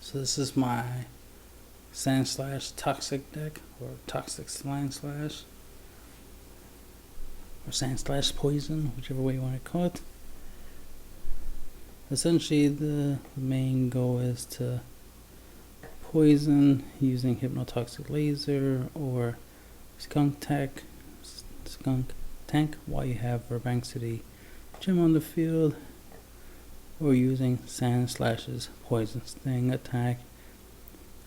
So this is my Sandslash Toxic deck, or Toxic Sandslash, or Sandslash Poison, whichever way you want to call it. Essentially, the main goal is to poison using Hypnotoxic Laser or Skunk Tank while you have Burbank City Gym on the field, or using Sandslash's Poison Sting attack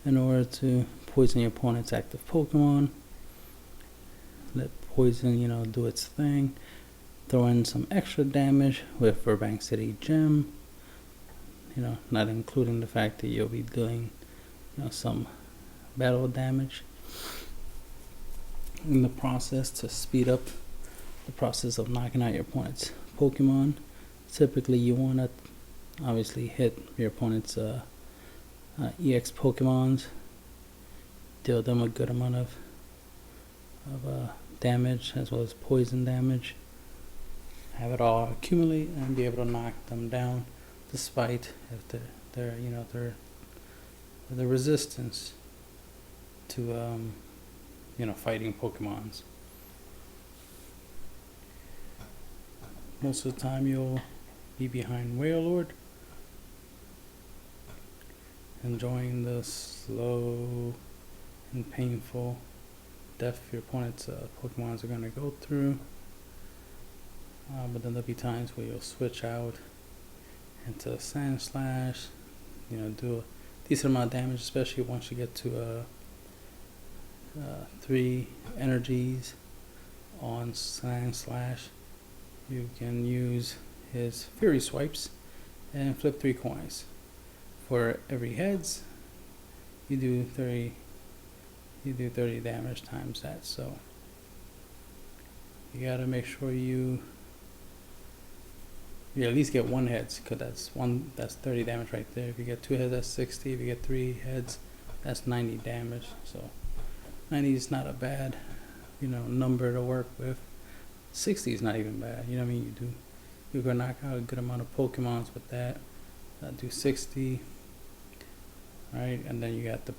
in order to poison your opponent's active Pokemon. Let poison, do its thing. Throw in some extra damage with Burbank City Gym. Not including the fact that you'll be doing, some battle damage in the process to speed up the process of knocking out your opponent's Pokemon. Typically, you want to obviously hit your opponent's EX Pokemons, deal them a good amount of damage as well as poison damage, have it all accumulate and be able to knock them down, despite if their resistance to fighting Pokemons. Most of the time you'll be behind Wailord, enjoying the slow and painful death your opponent's Pokemons are going to go through. But then there'll be times where you'll switch out into Sandslash, do a decent amount of damage, especially once you get to 3 energies on Sandslash. You can use his Fury Swipes and flip 3 coins. For every heads, you do 30 damage times that. So you gotta make sure you at least get 1 heads, because that's 30 damage right there. If you get 2 heads, that's 60. If you get 3 heads, that's 90 damage. So 90 is not a bad number to work with. 60 is not even bad. You're gonna knock out a good amount of Pokemons with that. Do 60, right? And then you got the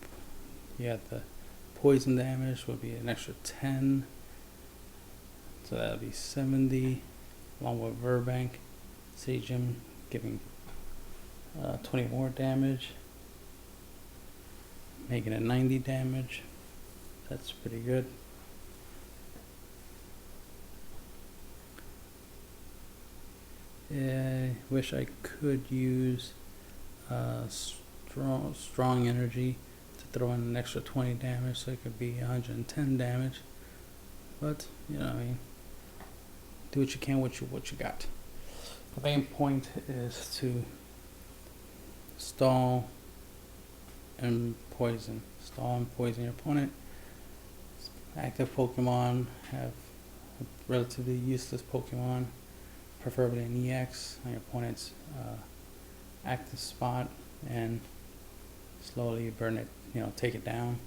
poison damage will be an extra 10, so that'll be 70, along with Burbank City Gym giving 20 more damage, making it 90 damage. That's pretty good. I wish I could use strong energy to throw in an extra 20 damage, so it could be 110 damage. But do what you can with what you got. The main point is to stall and poison your opponent. Active Pokemon have a relatively useless Pokemon, preferably an EX, on your opponent's active spot, and slowly burn it, take it down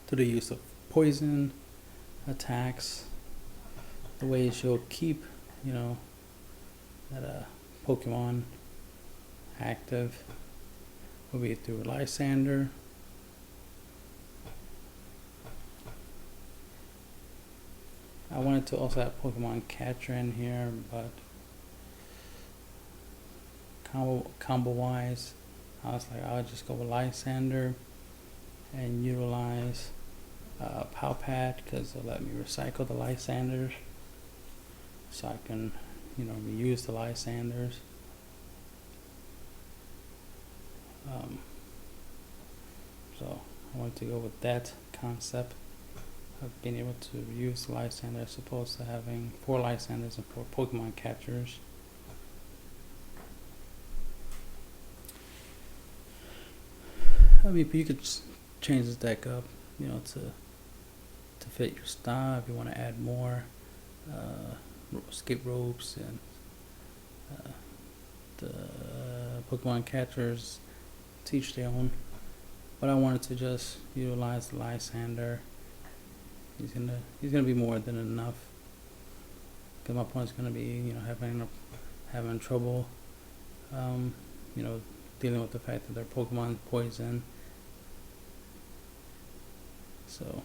through the use of poison attacks. The ways you'll keep that Pokemon active will be through Lysander. I wanted to also have Pokemon Catcher in here, but combo wise, I was like, I'll just go with Lysander and utilize Powpat, because they'll let me recycle the Lysanders, so I can reuse the Lysanders. So I wanted to go with that concept of being able to use the Lysander as opposed to having 4 Lysanders and 4 Pokemon Catchers. But you could change this deck up, to fit your style. If you want to add more skip ropes and the Pokemon Catchers, to each their own. But I wanted to just utilize the Lysander. He's gonna be more than enough, because my opponent's gonna be having trouble dealing with the fact that their Pokemon is poison. So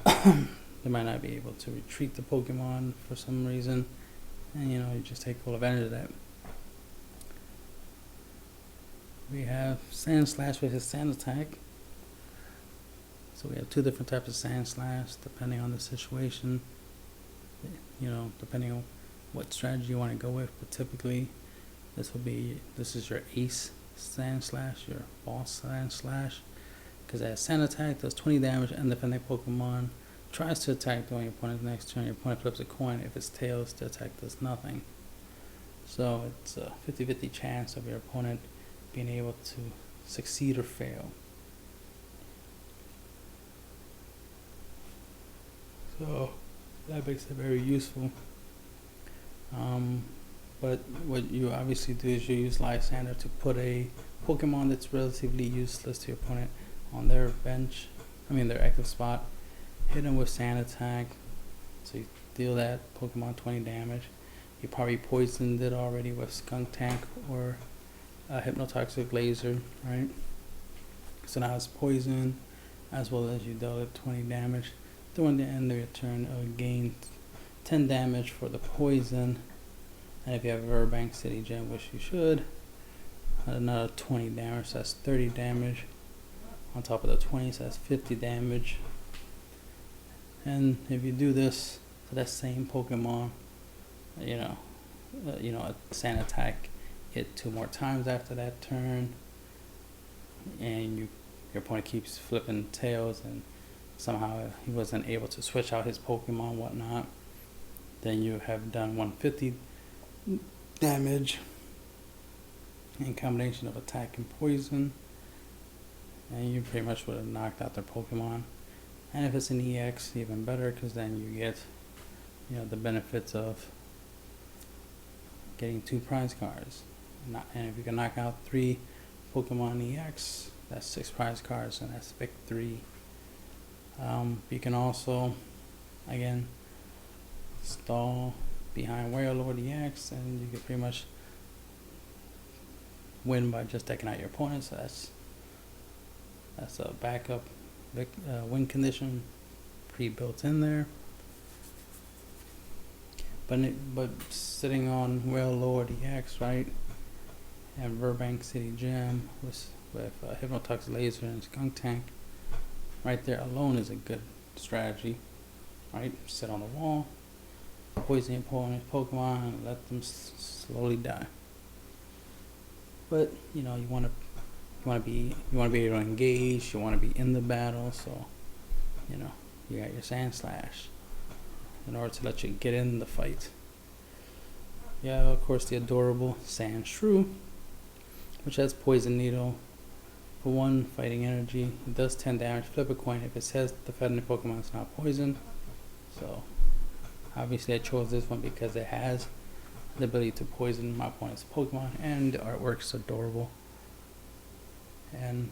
they might not be able to retreat the Pokemon for some reason, and you just take full advantage of that. We have Sandslash with his Sand Attack. So we have two different types of Sandslash depending on the situation, depending on what strategy you want to go with. But typically this is your ace Sandslash, your boss Sandslash, because that Sand Attack does 20 damage, and if any Pokemon tries to attack during your opponent's next turn, your opponent flips a coin. If it's tails, the attack does nothing. So it's a 50-50 chance of your opponent being able to succeed or fail. So that makes it very useful. But what you obviously do is you use Lysander to put a Pokemon that's relatively useless to your opponent on their their active spot. Hit them with Sand Attack, so you deal that Pokemon 20 damage. You probably poisoned it already with Skunk Tank or a Hypnotoxic Laser, right? So now it's poison, as well as you dealt it 20 damage. During the end of your turn, it will gain 10 damage for the poison, and if you have a Burbank City Gem, which you should, another 20 damage, so that's 30 damage. On top of the 20, so that's 50 damage. And if you do this to that same Pokemon, a Sand Attack it 2 more times after that turn, and your opponent keeps flipping tails, and somehow he wasn't able to switch out his Pokemon, whatnot, then you have done 150 damage in combination of attack and poison, and you pretty much would have knocked out their Pokemon. And if it's an EX, even better, because then you get the benefits of getting 2 prize cards. And if you can knock out 3 Pokemon EX, that's 6 prize cards, and that's victory. You can also, again, stall behind Warlord EX, and you can pretty much win by just taking out your opponent. So that's a backup win condition pre-built in there. But sitting on Warlord EX, right, and Burbank City Gem with Hypnotoxic Laser and Skunk Tank, right there alone is a good strategy, right? Sit on the wall, poison your opponent's Pokemon, and let them slowly die. But you want to be able to engage. You want to be in the battle, so you got your Sandslash in order to let you get in the fight. Yeah, of course, the adorable Sandshrew, which has Poison Needle. For 1 fighting energy, it does 10 damage. Flip a coin. If it says the defending Pokemon is not poison, so obviously I chose this one because it has the ability to poison my opponent's Pokemon, and the artwork's adorable. And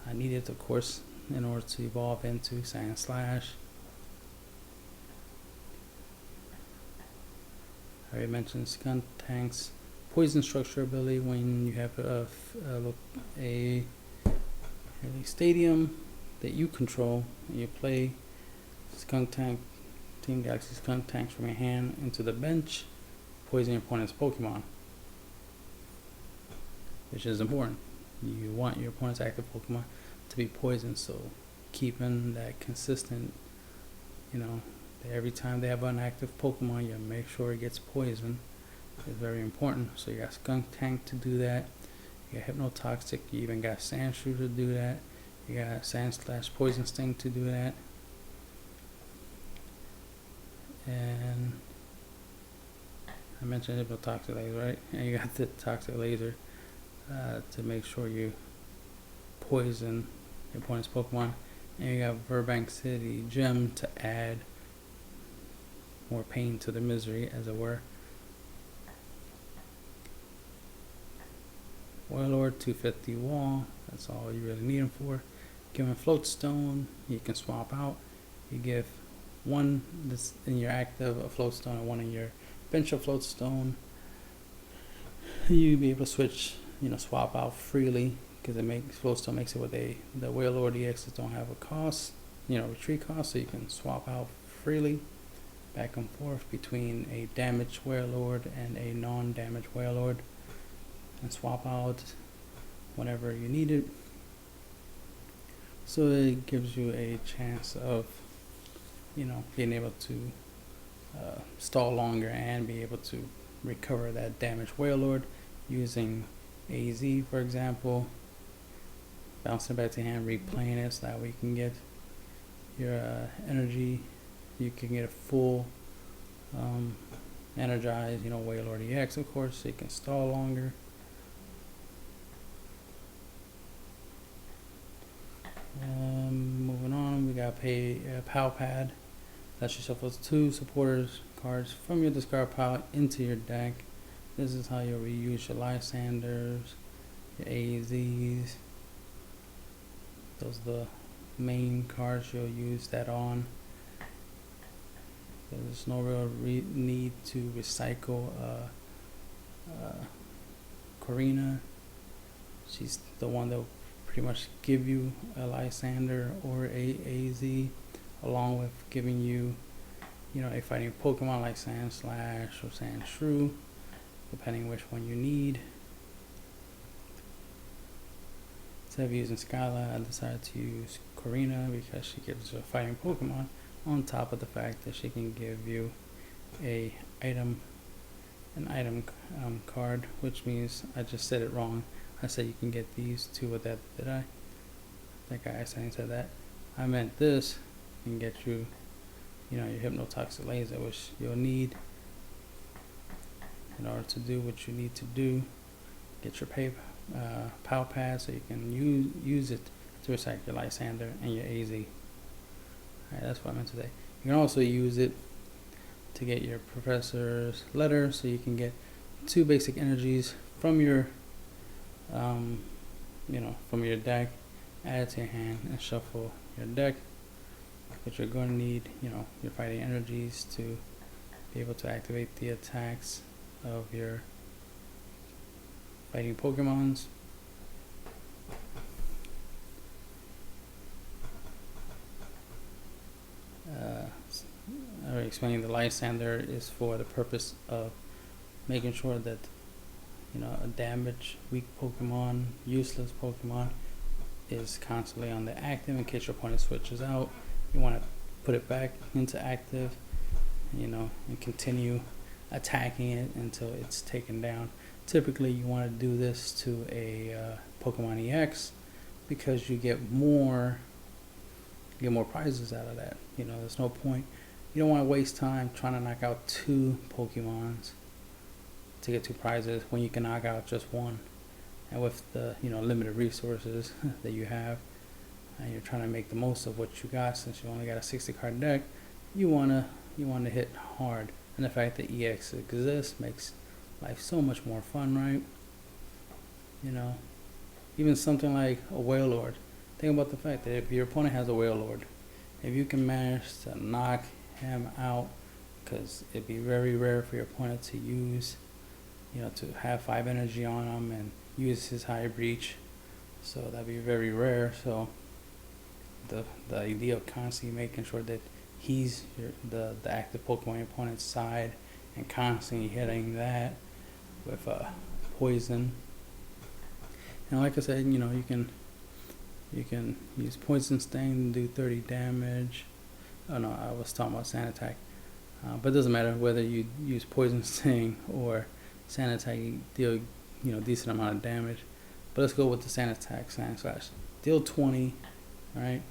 I need it, of course, in order to evolve into Sandslash. I already mentioned Skunk Tank's poison structure ability. When you have a stadium that you control, and you play Skunk Tank, Team Galaxy Skunk Tanks from your hand into the bench, poison your opponent's Pokemon, which is important. You want your opponent's active Pokemon to be poisoned, so keeping that consistent, every time they have an active Pokemon, you make sure it gets poisoned, is very important. So you got Skunk Tank to do that, you got Hypnotoxic, you even got Sandshrew to do that, you got Sandslash Poison Sting to do that, and I mentioned Hypnotoxic Laser, right? And you got the Toxic Laser to make sure you poison your opponent's Pokemon, and you got Burbank City Gem to add more pain to the misery, as it were. Warlord 250 wall, that's all you really need him for. Give him a Float Stone, you can swap out. You give 1 that's in your active a Float Stone and 1 in your bench of Float Stone. you'll be able to switch, swap out freely, because Flow still makes it where the Wailord EXs don't have a cost, retreat cost, so you can swap out freely back and forth between a damaged Wailord and a non-damaged Wailord, and swap out whenever you need it. So it gives you a chance of, being able to stall longer and be able to recover that damaged Wailord using AZ, for example, bouncing back to hand, replaying it, so that way you can get your energy. You can get a full energized, Wailord EX, of course, so you can stall longer. Moving on, we got Pal Pad. That shuffles 2 supporters cards from your discard pile into your deck. This is how you'll reuse your Lysanders, your AZs. Those are the main cards you'll use that on. There's no real need to recycle Corina. She's the one that will pretty much give you a Lysander or a AZ, along with giving you, a fighting Pokemon like Sandslash or Sandshrew, depending which one you need. Instead of using Skyla, I decided to use Corina because she gives you a fighting Pokemon, on top of the fact that she can give you an item card, which means I just said it wrong. I said you can get these two with that. Did I? I think I accidentally said that. I meant this can get you, your Hypnotoxic Laser, which you'll need in order to do what you need to do. Get your Pal Pad so you can use it to recycle your Lysander and your AZ. Alright, that's what I meant to say. You can also use it to get your Professor's Letter, so you can get 2 basic energies from your from your deck, add it to your hand and shuffle your deck. But you're going to need, your fighting energies to be able to activate the attacks of your fighting Pokemons. I already explained the Lysander is for the purpose of making sure that a damaged, weak Pokemon, useless Pokemon is constantly on the active in case your opponent switches out. You want to put it back into active, and continue attacking it until it's taken down. Typically, you want to do this to a Pokemon EX because you get more prizes out of that. There's no point. You don't want to waste time trying to knock out 2 Pokemons to get 2 prizes when you can knock out just one. And with the limited resources that you have, and you're trying to make the most of what you got, since you only got a 60 card deck, you wanna hit hard. And the fact that EX exists makes life so much more fun, right? Even something like a Wailord. Think about the fact that if your opponent has a Wailord, if you can manage to knock him out, because it'd be very rare for your opponent to use, to have 5 energy on him and use his high breach, so that'd be very rare. So the idea of constantly making sure that he's the active Pokemon on your opponent's side and constantly hitting that with poison. And like I said, you can use Poison Sting to do 30 damage. Oh no, I was talking about Sand Attack. But it doesn't matter whether you use Poison Sting or Sand Attack, you deal decent amount of damage. But let's go with the Sand Attack, Sandslash. Deal 20, right?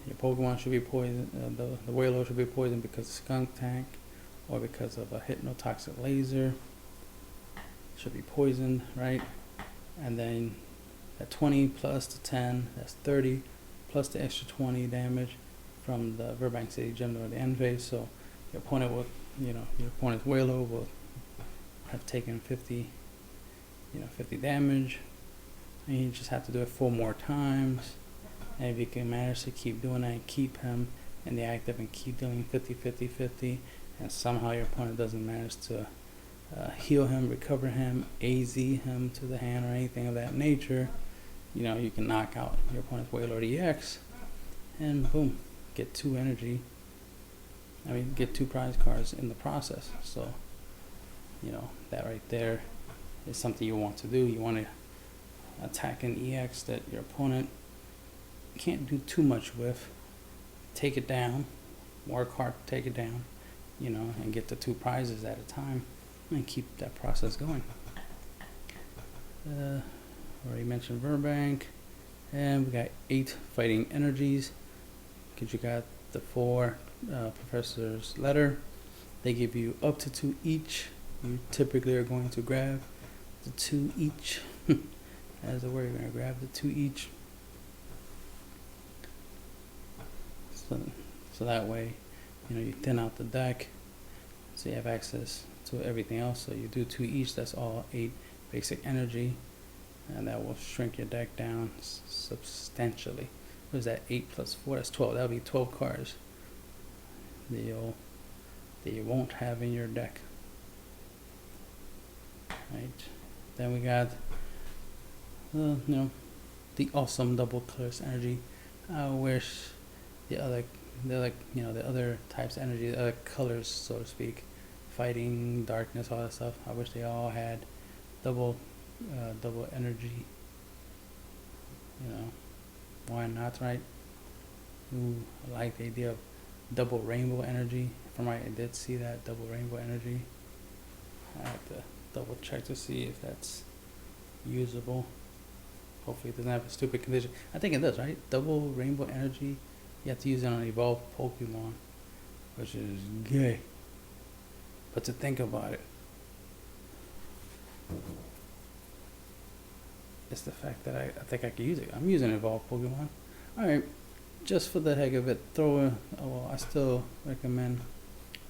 Your Pokemon should be poisoned. The Wailord should be poisoned because of Skunk Tank or because of a Hypnotoxic Laser. Should be poisoned, right? And then at 20 plus the 10, that's 30, plus the extra 20 damage from the Burbank City Gym or the end phase. So your opponent will, your opponent's Wailord will have taken 50 damage, and you just have to do it 4 more times. And if you can manage to keep doing that and keep him in the active and keep dealing 50, 50, 50, and somehow your opponent doesn't manage to heal him, recover him, AZ him to the hand, or anything of that nature, you know, you can knock out your opponent's Wailord EX, and boom, get 2 energy. I mean, get 2 prize cards in the process. So, you know, that right there is something you want to do. You want to attack an EX that your opponent can't do too much with. Take it down, work hard to take it down, you know, and get the 2 prizes at a time, and keep that process going. Already mentioned Verbank, and we got 8 fighting energies, because you got the 4 Professor's Letter. They give you up to 2 each. You typically are going to grab the 2 each. As the word, you're going to grab the 2 each. So that way, you know, you thin out the deck, so you have access to everything else. So you do 2 each, that's all 8 basic energy, and that will shrink your deck down substantially. What is that? 8 plus 4, that's 12. That'll be 12 cards that you won't have in your deck. Right. Then we got you know, the awesome double colors energy. I wish the other types of energy, the other colors, so to speak, fighting, darkness, all that stuff, I wish they all had double energy. You know, why not, right? Ooh, I like the idea of double rainbow energy. If I'm right, I did see that double rainbow energy. I have to double check to see if that's usable. Hopefully it doesn't have a stupid condition. I think it does, right? Double rainbow energy. You have to use it on evolved Pokemon, which is gay. But to think about it, it's the fact that I think I can use it. I'm using evolved Pokemon. Alright, just for the heck of it, I still recommend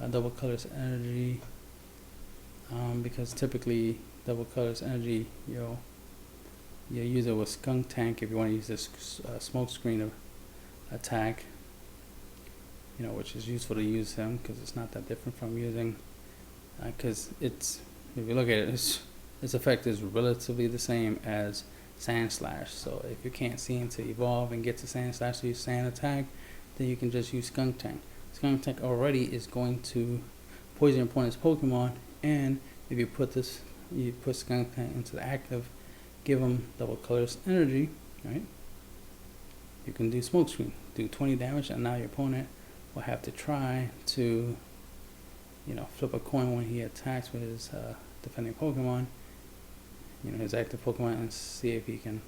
double colors energy, because typically double colors energy, you use it with Skunk Tank if you want to use this smoke screen attack, you know, which is useful to use him because it's not that different from using, because if you look at it, its effect is relatively the same as Sandslash. So if you can't seem to evolve and get to Sandslash to use Sand Attack, then you can just use Skunk Tank. Skunk Tank already is going to poison your opponent's Pokemon, and if you put Skunk Tank into the active, give them double colors energy, right? You can do smoke screen, do 20 damage, and now your opponent will have to try to, you know, flip a coin when he attacks with his defending Pokemon, you know, his active Pokemon, and see if he can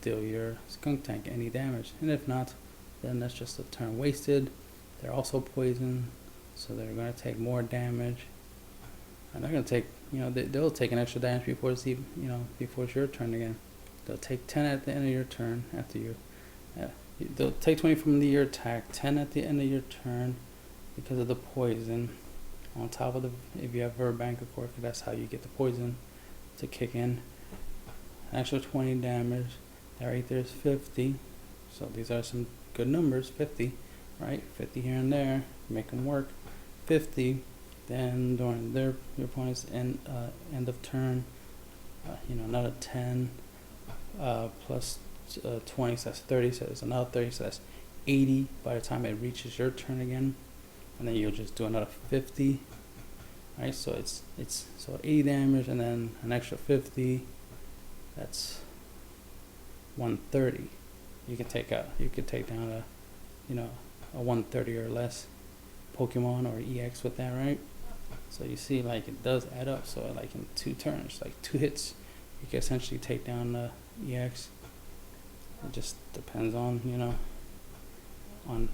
deal your Skunk Tank any damage. And if not, then that's just a turn wasted. They're also poison, so they're going to take more damage, and they're going to take, you know, they'll take an extra damage before it's even, you know, before it's your turn again. They'll take 10 at the end of your turn after you. They'll take 20 from your attack, 10 at the end of your turn because of the poison. On top of if you have Verbank, of course, that's how you get the poison to kick in. An extra 20 damage. That right there is 50. So these are some good numbers. 50, right? 50 here and there, make them work. 50. Then during your opponent's end of turn, you know, another 10 plus 20, so that's 30. So there's another 30, so that's 80 by the time it reaches your turn again, and then you'll just do another 50. Right, so it's 80 damage, and then an extra 50. That's 130. You could take down a 130 or less Pokemon or EX with that, right? So you see, like, it does add up. So like in 2 turns, like 2 hits, you can essentially take down the EX. It just depends on, you know, on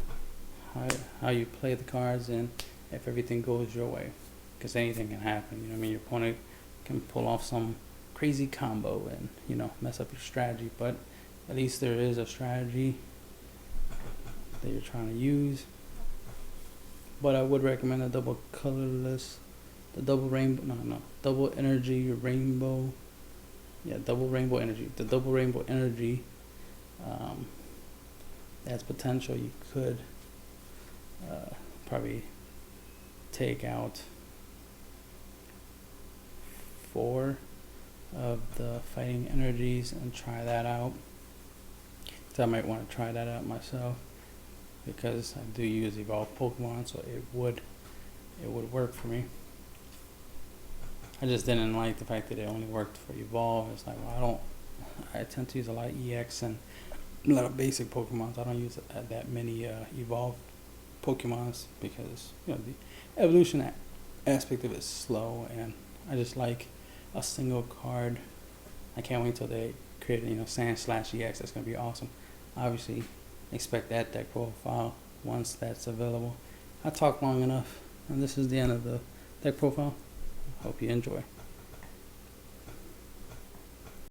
how you play the cards and if everything goes your way, because anything can happen. You know what I mean? Your opponent can pull off some crazy combo and, you know, mess up your strategy, but at least there is a strategy that you're trying to use. But I would recommend a double colorless, the double rainbow, double energy rainbow. Yeah, double rainbow energy. The double rainbow energy has potential. You could probably take out 4 of the Fighting Energies and try that out. So I might want to try that out myself because I do use evolved Pokemon, so it would work for me. I just didn't like the fact that it only worked for evolve. It's like, well, I tend to use a lot of EX and a lot of basic Pokemon. I don't use that many evolved Pokemons because the evolution aspect of it is slow, and I just like a single card. I can't wait until they create Sandslash EX. That's gonna be awesome. Obviously, expect that deck profile once that's available. I talked long enough, and this is the end of the deck profile. Hope you enjoy.